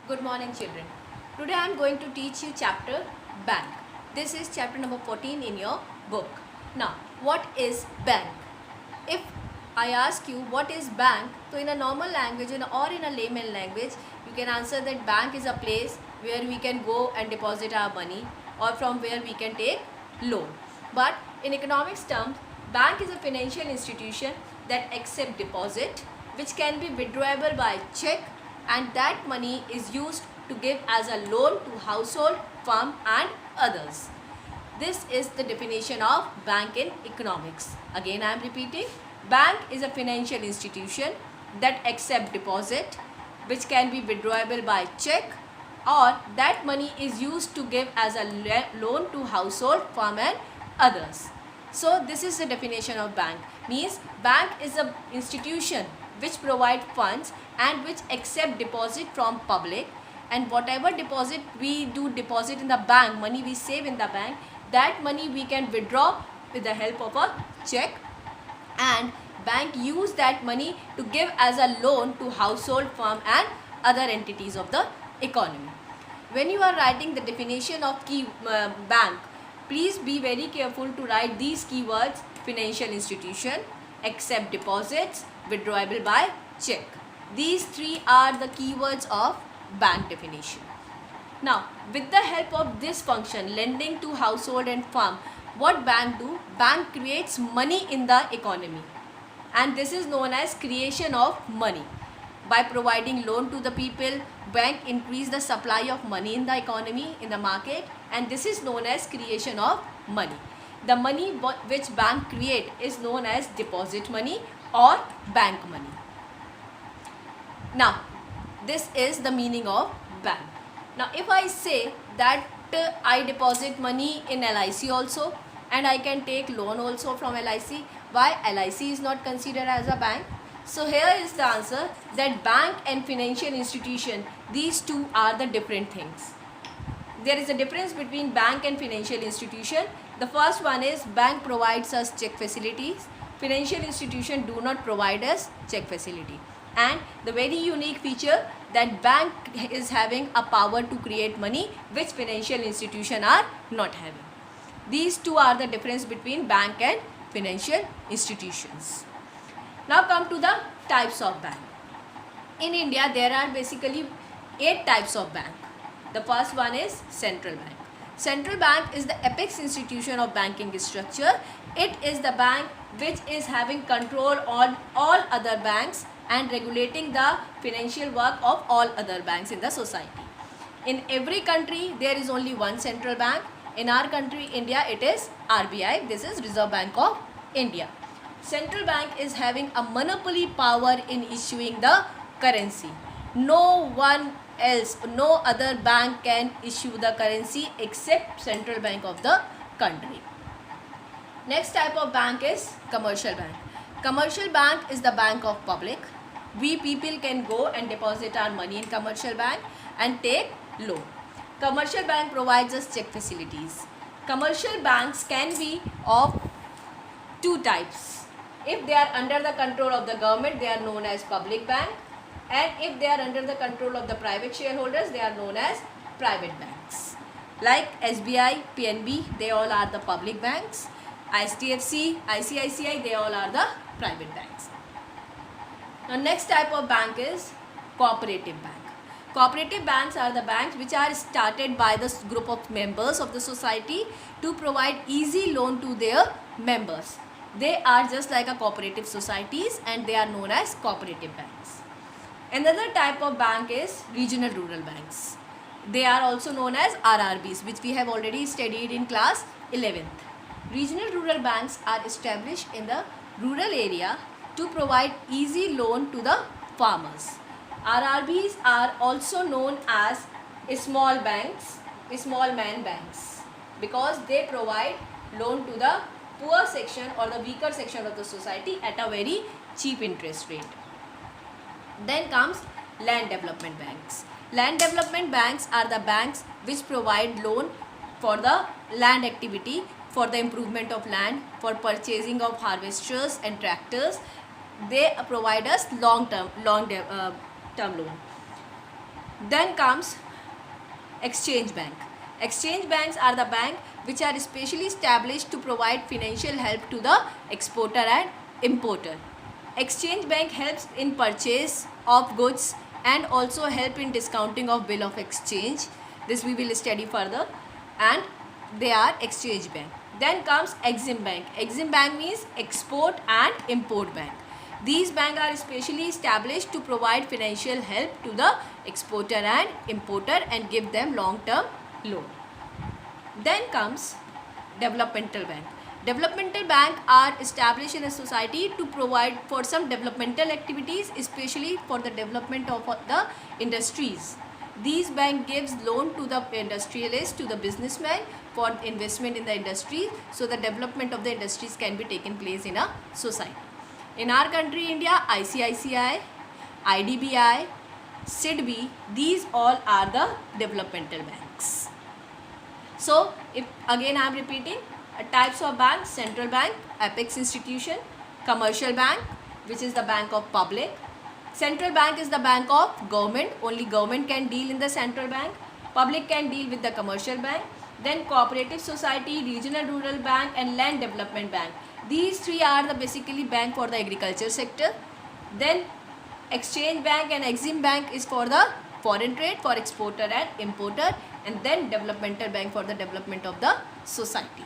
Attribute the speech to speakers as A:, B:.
A: Good morning, children. Today I am going to teach you chapter bank. This is chapter number 14 in your book. Now, what is bank? If I ask you what is bank, so in a normal language or in a layman language, you can answer that bank is a place where we can go and deposit our money or from where we can take loan. But in economics terms, bank is a financial institution that accept deposit which can be withdrawable by check, and that money is used to give as a loan to household, firm and others. This is the definition of bank in economics. Again I am repeating, bank is a financial institution that accept deposit which can be withdrawable by check, or that money is used to give as a loan to household, firm and others. So this is the definition of bank. Means bank is a institution which provide funds and which accept deposit from public, and whatever deposit we do deposit in the bank, money we save in the bank, that money we can withdraw with the help of a check, and bank use that money to give as a loan to household, firm and other entities of the economy. When you are writing the definition of bank, please be very careful to write these keywords: financial institution, accept deposits, withdrawable by check. These three are the keywords of bank definition. Now, with the help of this function, lending to household and firm, what bank do? Bank creates money in the economy, and this is known as creation of money. By providing loan to the people, bank increase the supply of money in the economy, in the market, and this is known as creation of money. The money which bank create is known as deposit money or bank money. Now, this is the meaning of bank. Now, if I say that I deposit money in LIC also, and I can take loan also from LIC, why LIC is not considered as a bank? So here is the answer, that bank and financial institution, these two are the different things. There is a difference between bank and financial institution. The first one is bank provides us check facilities. Financial institution do not provide us check facility. And the very unique feature, that bank is having a power to create money which financial institution are not having. These two are the difference between bank and financial institutions. Now come to the types of bank. In India, there are basically 8 types of bank. The first one is central bank. Central bank is the apex institution of banking structure. It is the bank which is having control on all other banks and regulating the financial work of all other banks in the society. In every country, there is only one central bank. In our country, India, it is RBI. This is Reserve Bank of India. Central bank is having a monopoly power in issuing the currency. No one else, no other bank can issue the currency except central bank of the country. Next type of bank is commercial bank. Commercial bank is the bank of public. We people can go and deposit our money in commercial bank and take loan. Commercial bank provides us check facilities. Commercial banks can be of two types. If they are under the control of the government, they are known as public bank, and if they are under the control of the private shareholders, they are known as private banks. Like SBI, PNB, they all are the public banks. HDFC, ICICI, they all are the private banks. Now, next type of bank is cooperative bank. Cooperative banks are the banks which are started by the group of members of the society to provide easy loan to their members. They are just like a cooperative societies, and they are known as cooperative banks. Another type of bank is regional rural banks. They are also known as RRBs, which we have already studied in class 11th. Regional rural banks are established in the rural area to provide easy loan to the farmers. RRBs are also known as small banks, small man banks, because they provide loan to the poor section or the weaker section of the society at a very cheap interest rate. Then comes land development banks. Land development banks are the banks which provide loan for the land activity, for the improvement of land, for purchasing of harvesters and tractors. They provide us long term loan. Then comes exchange bank. Exchange banks are the bank which are specially established to provide financial help to the exporter and importer. Exchange bank helps in purchase of goods and also help in discounting of bill of exchange. This we will study further, and they are exchange bank. Then comes Exim Bank. Exim Bank means export and import bank. These banks are specially established to provide financial help to the exporter and importer and give them long-term loan. Then comes Developmental Bank. Developmental bank are established in a society to provide for some developmental activities, especially for the development of the industries. These bank gives loan to the industrialist, to the businessman for investment in the industry, so the development of the industries can be taken place in a society. In our country India, ICICI, IDBI, SIDBI, these all are the developmental banks. So if again I am repeating, types of banks: central bank, apex institution; commercial bank, which is the bank of public; central bank is the bank of government, only government can deal in the central bank; public can deal with the commercial bank; then cooperative society, regional rural bank, and land development bank. These three are the basically bank for the agriculture sector. Then exchange bank and Exim bank is for the foreign trade, for exporter and importer, and then developmental bank for the development of the society.